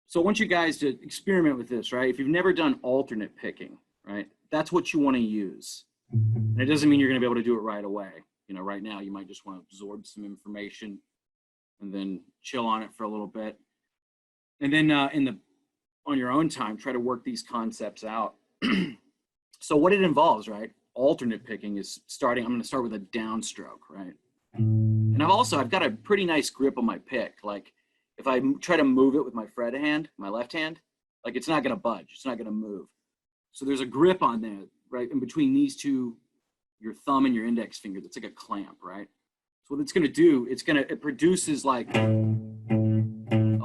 So I want you guys to experiment with this, right? If you've never done alternate picking, right, that's what you want to use. And it doesn't mean you're going to be able to do it right away. You know, right now you might just want to absorb some information and then chill on it for a little bit. And then on your own time, try to work these concepts out. So what it involves, right? Alternate picking is I'm going to start with a downstroke, right? And I've got a pretty nice grip on my pick. Like if I try to move it with my fret hand, my left hand, like it's not going to budge. It's not going to move. So there's a grip on there, right? In between these two, your thumb and your index finger, that's like a clamp, right? So what it's going to do, it produces like a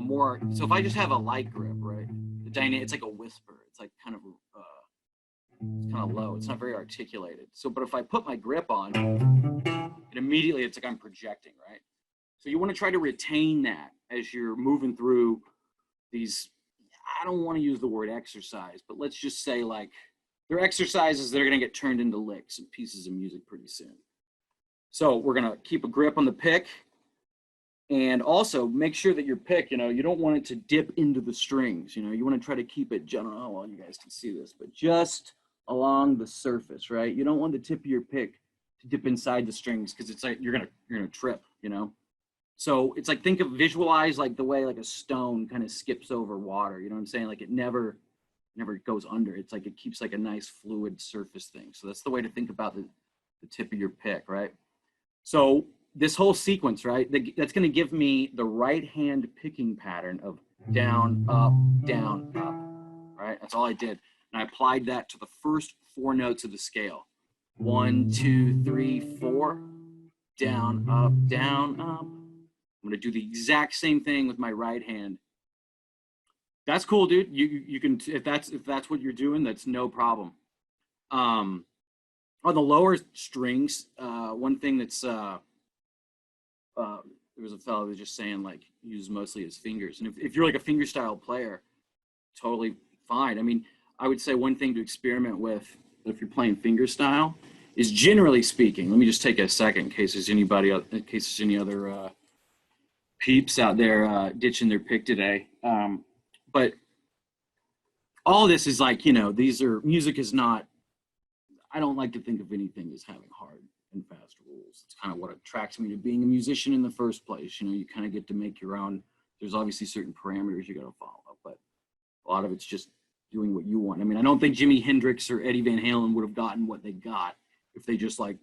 more, so if I just have a light grip, right? It's like a whisper. It's like kind of low. It's not very articulated. So, but if I put my grip on, and immediately it's like I'm projecting, right? So you want to try to retain that as you're moving through these, I don't want to use the word exercise, but let's just say like they're exercises that are going to get turned into licks and pieces of music pretty soon. So we're going to keep a grip on the pick, and also make sure that your pick, you know, you don't want it to dip into the strings. You know, you want to try to keep it, I don't know how well you guys can see this, but just along the surface, right? You don't want the tip of your pick to dip inside the strings, because it's like you're gonna trip, you know. So it's like, visualize like the way like a stone kind of skips over water. You know what I'm saying? Like it never goes under. It's like it keeps like a nice fluid surface thing. So that's the way to think about the tip of your pick, right? So this whole sequence, right? That's going to give me the right hand picking pattern of down, up, right? That's all I did. And I applied that to the first 4 notes of the scale. 1, 2, 3, 4, down, up, down, up. I'm going to do the exact same thing with my right hand. That's cool, dude. You can, if that's what you're doing, that's no problem. On the lower strings, one thing that's there was a fellow that was just saying like use mostly his fingers, and if you're like a fingerstyle player, totally fine. I mean, I would say one thing to experiment with if you're playing fingerstyle is, generally speaking, let me just take a second in case there's any other peeps out there ditching their pick today. But all this is like, you know, music is not, I don't like to think of anything as having hard and fast rules. It's kind of what attracts me to being a musician in the first place. You know, you kind of get to make your own. There's obviously certain parameters you got to follow, but a lot of it's just doing what you want. I mean, I don't think Jimi Hendrix or Eddie Van Halen would have gotten what they got if they just like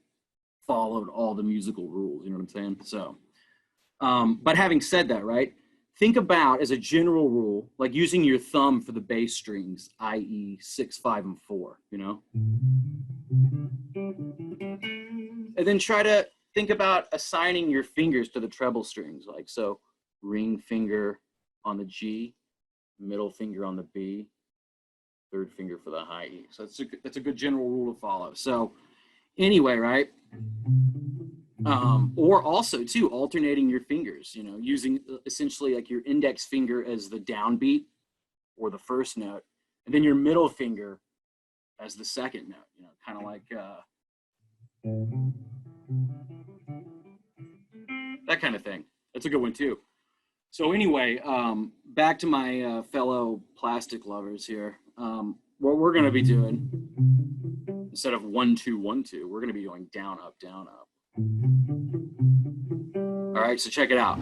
followed all the musical rules. You know what I'm saying? So, but having said that, right? Think about, as a general rule, like using your thumb for the bass strings, i.e. 6, 5, and 4, you know? And then try to think about assigning your fingers to the treble strings. Like, so ring finger on the G, middle finger on the B, third finger for the high E. So that's a good general rule to follow. So anyway, right? Or also too, alternating your fingers, you know, using essentially like your index finger as the downbeat or the first note, and then your middle finger as the second note, you know, kind of like that kind of thing. That's a good one too. So anyway, back to my fellow plastic lovers here. What we're going to be doing, instead of 1, 2, 1, 2, we're going to be going down, up, down, up. All right, so check it out.